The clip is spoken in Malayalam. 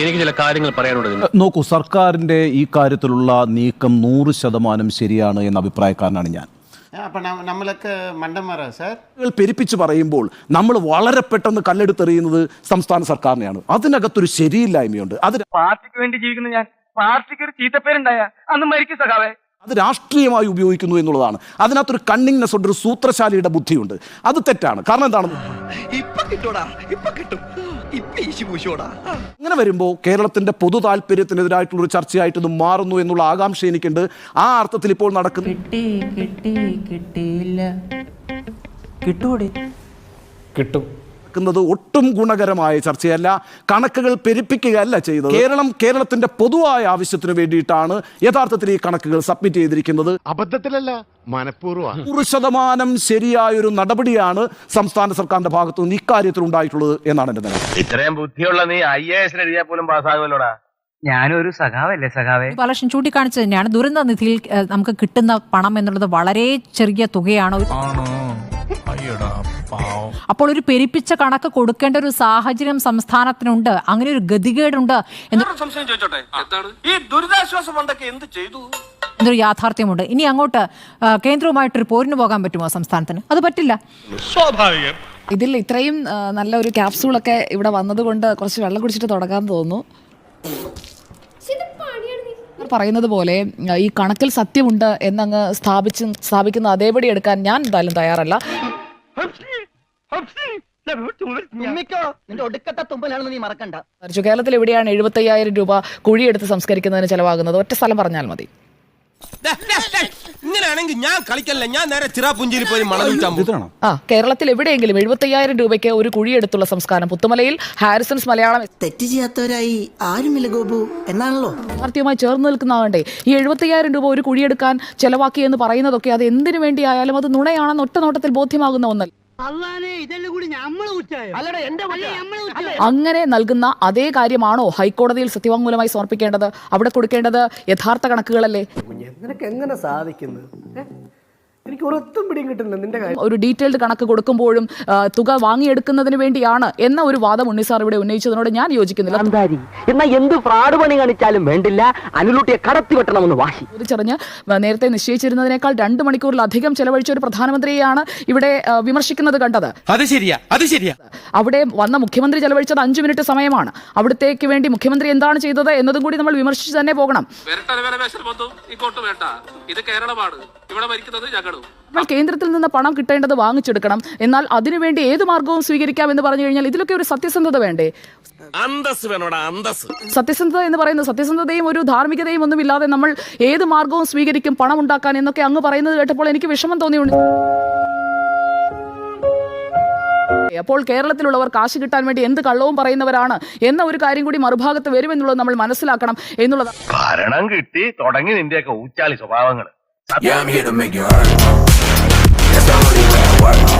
എനിക്ക് ചില കാര്യങ്ങൾ പറയാനുണ്ട്. നോക്കൂ, സർക്കാരിന്റെ ഈ കാര്യത്തിലുള്ള നീക്കം 100% ശരിയാണ് എന്ന അഭിപ്രായക്കാരനാണ് ഞാൻ. നമ്മളൊക്കെ മണ്ടന്മാരാ സാർ. പെരുപ്പിച്ച് പറയുമ്പോൾ നമ്മൾ വളരെ പെട്ടെന്ന് കല്ലെടുത്തെറിയുന്നത് സംസ്ഥാന സർക്കാരിനെയാണ്. അതിനകത്തൊരു ശരിയില്ലായ്മയുണ്ട്. അത് പാർട്ടിക്ക് വേണ്ടി ജീവിക്കുന്ന ഞാൻ പാർട്ടിക്ക് ഒരു ചീത്തപ്പേരുണ്ടായ അന്ന് മരിക്കും സഖാവേ. അത് രാഷ്ട്രീയമായി ഉപയോഗിക്കുന്നു എന്നുള്ളതാണ്. അതിനകത്തൊരു കണ്ണിങ്നെസ് ഉണ്ട്, ഒരു സൂത്രശാലിയുടെ ബുദ്ധിയുണ്ട്. അത് തെറ്റാണ്. കാരണം എന്താണ്, അങ്ങനെ വരുമ്പോൾ കേരളത്തിന്റെ പൊതു താല്പര്യത്തിനെതിരായിട്ടുള്ള ഒരു ചർച്ചയായിട്ട് ഇത് മാറുന്നു എന്നുള്ള ആകാംക്ഷ എനിക്കുണ്ട്. ആ അർത്ഥത്തിൽ ഇപ്പോൾ നടക്കുന്നു ഒട്ടും ഗുണകരമായ ചർച്ചയല്ല. കണക്കുകൾ പെരുപ്പിക്കുകയല്ല ചെയ്തത്. കേരളത്തിന്റെ പൊതുവായ ആവശ്യത്തിന് വേണ്ടിയിട്ടാണ് യഥാർത്ഥത്തിൽ ഈ കണക്കുകൾ സബ്മിറ്റ് ചെയ്തിരിക്കുന്നത്. അബദ്ധത്തിലല്ല, മനഃപൂർവ്വം 100% ശരിയായൊരു നടപടിയാണ് സംസ്ഥാന സർക്കാരിന്റെ ഭാഗത്തു നിന്ന് ഇക്കാര്യത്തിൽ ഉണ്ടായിട്ടുള്ളത് എന്നാണ് എന്റെ നില. ഇത്രയും ബുദ്ധിയുള്ള നീ IAS എഴുതിയാൽ പോലും പാസ്സാകുമല്ലോടാ. ഞാനൊരു സഖാവല്ലേ സഖാവേ. പലർക്കും ചൂണ്ടിക്കാണിച്ചത് തന്നെയാണ് ദുരന്ത നിധിയിൽ നമുക്ക് കിട്ടുന്ന പണം എന്നുള്ളത് വളരെ ചെറിയ തുകയാണ്. അപ്പോൾ ഒരു പെരുപ്പിച്ച കണക്ക് കൊടുക്കേണ്ട ഒരു സാഹചര്യം സംസ്ഥാനത്തിനുണ്ട്. അങ്ങനെ ഒരു ഗതികേടുണ്ട് എന്നൊരു യാഥാർത്ഥ്യമുണ്ട്. ഇനി അങ്ങോട്ട് കേന്ദ്രവുമായിട്ടൊരു പോരിന് പോകാൻ പറ്റുമോ സംസ്ഥാനത്തിന്? അത് പറ്റില്ല. സ്വാഭാവികം. ഇതിൽ ഇത്രയും നല്ല ഒരു ക്യാപ്സൂളൊക്കെ ഇവിടെ വന്നതുകൊണ്ട് കുറച്ച് വെള്ളം കുടിച്ചിട്ട് തുടങ്ങാൻ തോന്നുന്നു. പറയുന്നത് പോലെ ഈ കണക്കിൽ സത്യമുണ്ട് എന്നങ്ങ് സ്ഥാപിക്കുന്ന അതേപടി എടുക്കാൻ ഞാൻ എന്തായാലും തയ്യാറല്ല. കേരളത്തിൽ എവിടെയാണ് 75,000 രൂപ കുഴിയെടുത്ത് സംസ്കരിക്കുന്നതിന് ചെലവാകുന്നത്? ഒറ്റ സ്ഥലം പറഞ്ഞാൽ മതി. ഇങ്ങനെയാണെങ്കിൽ ഞാൻ കളിക്കല്ല, ഞാൻ നേരെ ചിറാപുഞ്ചിയിൽ പോയി മണൽ. കേരളത്തിൽ എവിടെയെങ്കിലും 75,000 രൂപയ്ക്ക് ഒരു കുഴിയെടുത്തുള്ള സംസ്കാരം പുത്തുമലയിൽ ഹാരിസൺസ് മലയാളം തെറ്റ് ചെയ്യാത്തവരായി ആരുമില്ല ഗോപു എന്നാണല്ലോ യാഥാർത്ഥ്യവുമായി ചേർന്ന് നിൽക്കുന്നതാണ്ടേ. ഈ 75,000 രൂപ ഒരു കുഴിയെടുക്കാൻ ചെലവാക്കി എന്ന് പറയുന്നതൊക്കെ അത് എന്തിനു വേണ്ടിയായാലും അത് നുണയാണെന്ന് ഒറ്റ നോട്ടത്തിൽ ബോധ്യമാകുന്ന ഒന്നല്ല. അങ്ങനെ നൽകുന്ന അതേ കാര്യമാണോ ഹൈക്കോടതിയിൽ സത്യവാങ്മൂലമായി സമർപ്പിക്കേണ്ടത്? അവിടെ കൊടുക്കേണ്ടത് യഥാർത്ഥ കണക്കുകളല്ലേ? എങ്ങനെ സാധിക്കുന്നു? എനിക്ക് ഒരൊത്തും പിടിയും കിട്ടുന്നില്ല നിന്റെ കാര്യം. ഒരു ഡീറ്റെയിൽഡ് കണക്ക് കൊടുക്കുമ്പോഴും തുക വാങ്ങിയെടുക്കുന്നതിന് വേണ്ടിയാണ് എന്ന ഒരു വാദം ഉണ്ണിസാർ ഇവിടെ ഉന്നയിച്ചതിനോട് ഞാൻ യോജിക്കുന്നില്ല. എന്നാൽ എന്ത് ഫ്രോഡ് പണി കാണിച്ചാലും വേണ്ടില്ല, അനുലൂട്ടിയെ കടത്തി വെട്ടണമെന്ന് വാശി ചോദിച്ചറിഞ്ഞ് നേരത്തെ നിശ്ചയിച്ചിരുന്നതിനേക്കാൾ 2 മണിക്കൂറിലധികം ചെലവഴിച്ച ഒരു പ്രധാനമന്ത്രിയെയാണ് ഇവിടെ വിമർശിക്കുന്നത് കണ്ടത്. അത് ശരിയാ. അവിടെ വന്ന മുഖ്യമന്ത്രി ചെലവഴിച്ചത് 5 മിനിറ്റ് സമയമാണ്. അവിടത്തേക്ക് വേണ്ടി മുഖ്യമന്ത്രി എന്താണ് ചെയ്തത് എന്നതും കൂടി നമ്മൾ വിമർശിച്ച് തന്നെ പോകണം. നമ്മൾ കേന്ദ്രത്തിൽ നിന്ന് പണം കിട്ടേണ്ടത് വാങ്ങിച്ചെടുക്കണം. എന്നാൽ അതിനുവേണ്ടി ഏത് മാർഗവും സ്വീകരിക്കാം എന്ന് പറഞ്ഞു കഴിഞ്ഞാൽ ഇതിലൊക്കെ ഒരു സത്യസന്ധത വേണ്ടേ? സത്യസന്ധത എന്ന് പറയുന്നത് സത്യസന്ധതയും ഒരു ധാർമ്മികതയും ഒന്നും ഇല്ലാതെ നമ്മൾ ഏത് മാർഗവും സ്വീകരിക്കും പണം ഉണ്ടാക്കാൻ എന്നൊക്കെ അങ്ങ് പറയുന്നത് കേട്ടപ്പോൾ എനിക്ക് വിഷമം തോന്നിയുണ്ട്. അപ്പോൾ കേരളത്തിലുള്ളവർ കാശ് കിട്ടാൻ വേണ്ടി എന്ത് കള്ളവും പറയുന്നവരാണ് എന്ന ഒരു കാര്യം കൂടി മറുഭാഗത്ത് വരുമെന്നുള്ളത് നമ്മൾ മനസ്സിലാക്കണം എന്നുള്ളതാണ്. ഭരണം കിട്ടി തുടങ്ങി നിന്റെയൊക്കെ ഊച്ചാലി സ്വഭാവങ്ങൾ. Yeah, I'm here to make you hurt. That's the only way I work.